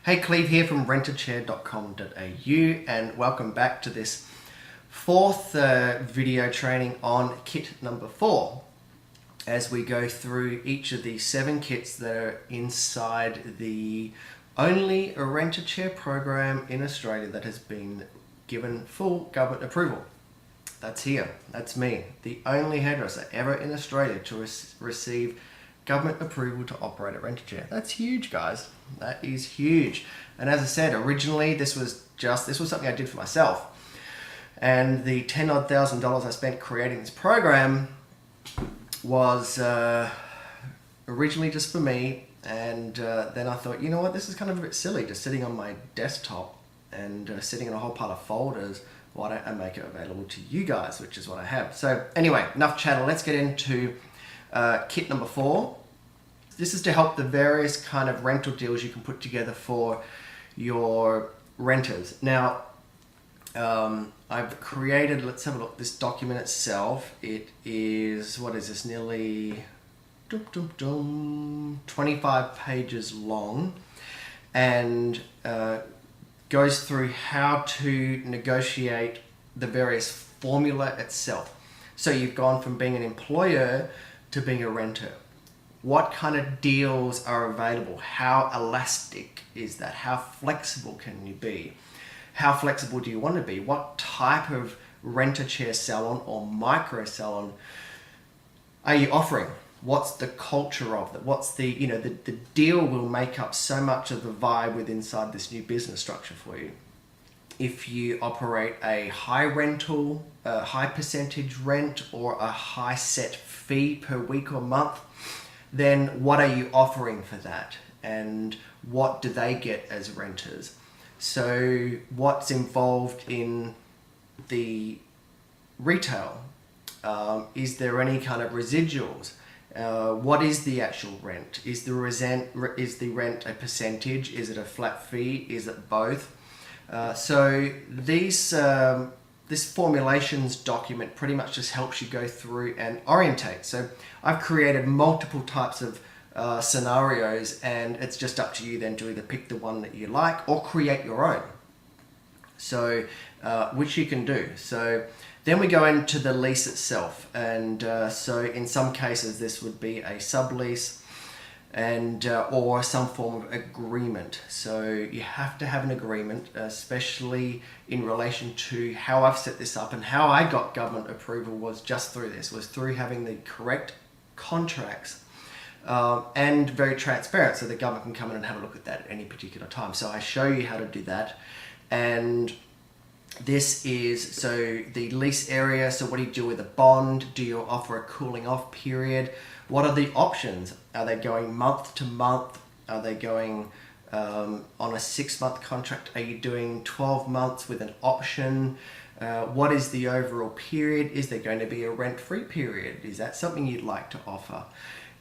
Hey, Cleve here from rentachair.com.au and welcome back to this fourth video training on kit number 4 as we go through each of the 7 kits that are inside the only Rent A Chair program in Australia that has been given full government approval. That's here, that's me, the only hairdresser ever in Australia to receive government approval to operate a Rent A Chair. That's huge, guys. That is huge. And as I said, originally this was something I did for myself. And the $10,000 I spent creating this program was originally just for me. And then I thought, you know what, this is kind of a bit silly, just sitting on my desktop and sitting in a whole pile of folders. Why don't I make it available to you guys, which is what I have. So anyway, enough chatter. Let's get into kit number 4. This is to help the various kind of rental deals you can put together for your renters. Now, I've created, let's have a look, this document itself. It is, what is this, nearly 25 pages long, and goes through how to negotiate the various formula itself. So you've gone from being an employer to being a renter. What kind of deals are available? How elastic is that? How flexible can you be? How flexible do you want to be? What type of Rent A Chair salon or micro salon are you offering? What's the culture of it? What's the, the deal will make up so much of the vibe within inside this new business structure for you. If you operate a high rental, a high percentage rent, or a high set fee per week or month, then what are you offering for that? And what do they get as renters? So what's involved in the retail? Is there any kind of residuals? What is the actual rent? Is the rent a percentage? Is it a flat fee? Is it both? So this formulations document pretty much just helps you go through and orientate. So I've created multiple types of scenarios, and it's just up to you then to either pick the one that you like or create your own. So which you can do. So then we go into the lease itself, and so in some cases this would be a sublease and or some form of agreement. So you have to have an agreement, especially in relation to how I've set this up, and how I got government approval was just through this, was through having the correct contracts and very transparent, so the government can come in and have a look at that at any particular time. So I show you how to do that. And this is, so the lease area, so what do you do with a bond? Do you offer a cooling off period? What are the options? Are they going month to month? Are they going on a 6-month contract? Are you doing 12 months with an option? What is the overall period? Is there going to be a rent-free period? Is that something you'd like to offer?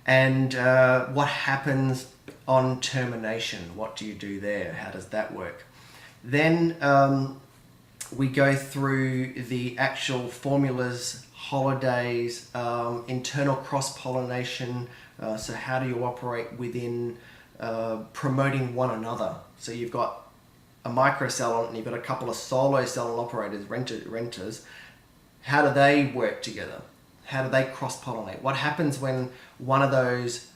And what happens on termination? What do you do there? How does that work? Then we go through the actual formulas, holidays, internal cross-pollination. So how do you operate within promoting one another? So you've got a micro salon and you've got a couple of solo salon operators, renters. How do they work together? How do they cross-pollinate? What happens when one of those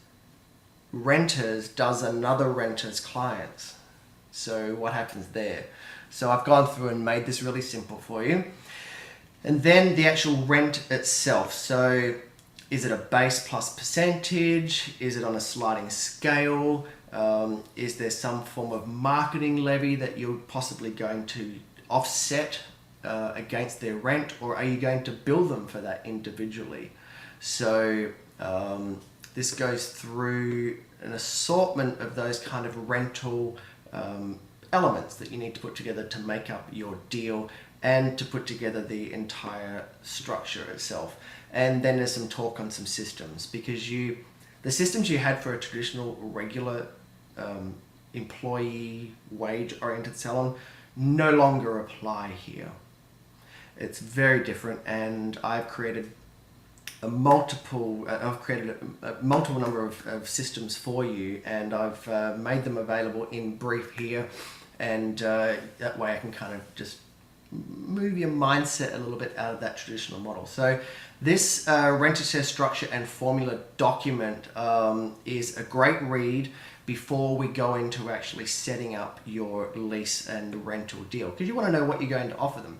renters does another renter's clients? So what happens there? So I've gone through and made this really simple for you. And then the actual rent itself. So is it a base plus percentage? Is it on a sliding scale? Is there some form of marketing levy that you're possibly going to offset against their rent, or are you going to bill them for that individually? So this goes through an assortment of those kind of rental elements that you need to put together to make up your deal and to put together the entire structure itself. And then there's some talk on some systems, because the systems you had for a traditional regular employee wage oriented salon no longer apply here. It's very different, and I've created I've created a multiple number of systems for you, and I've made them available in brief here, and that way I can kind of just move your mindset a little bit out of that traditional model. So this Rent A Chair structure and formula document is a great read before we go into actually setting up your lease and rental deal, because you want to know what you're going to offer them.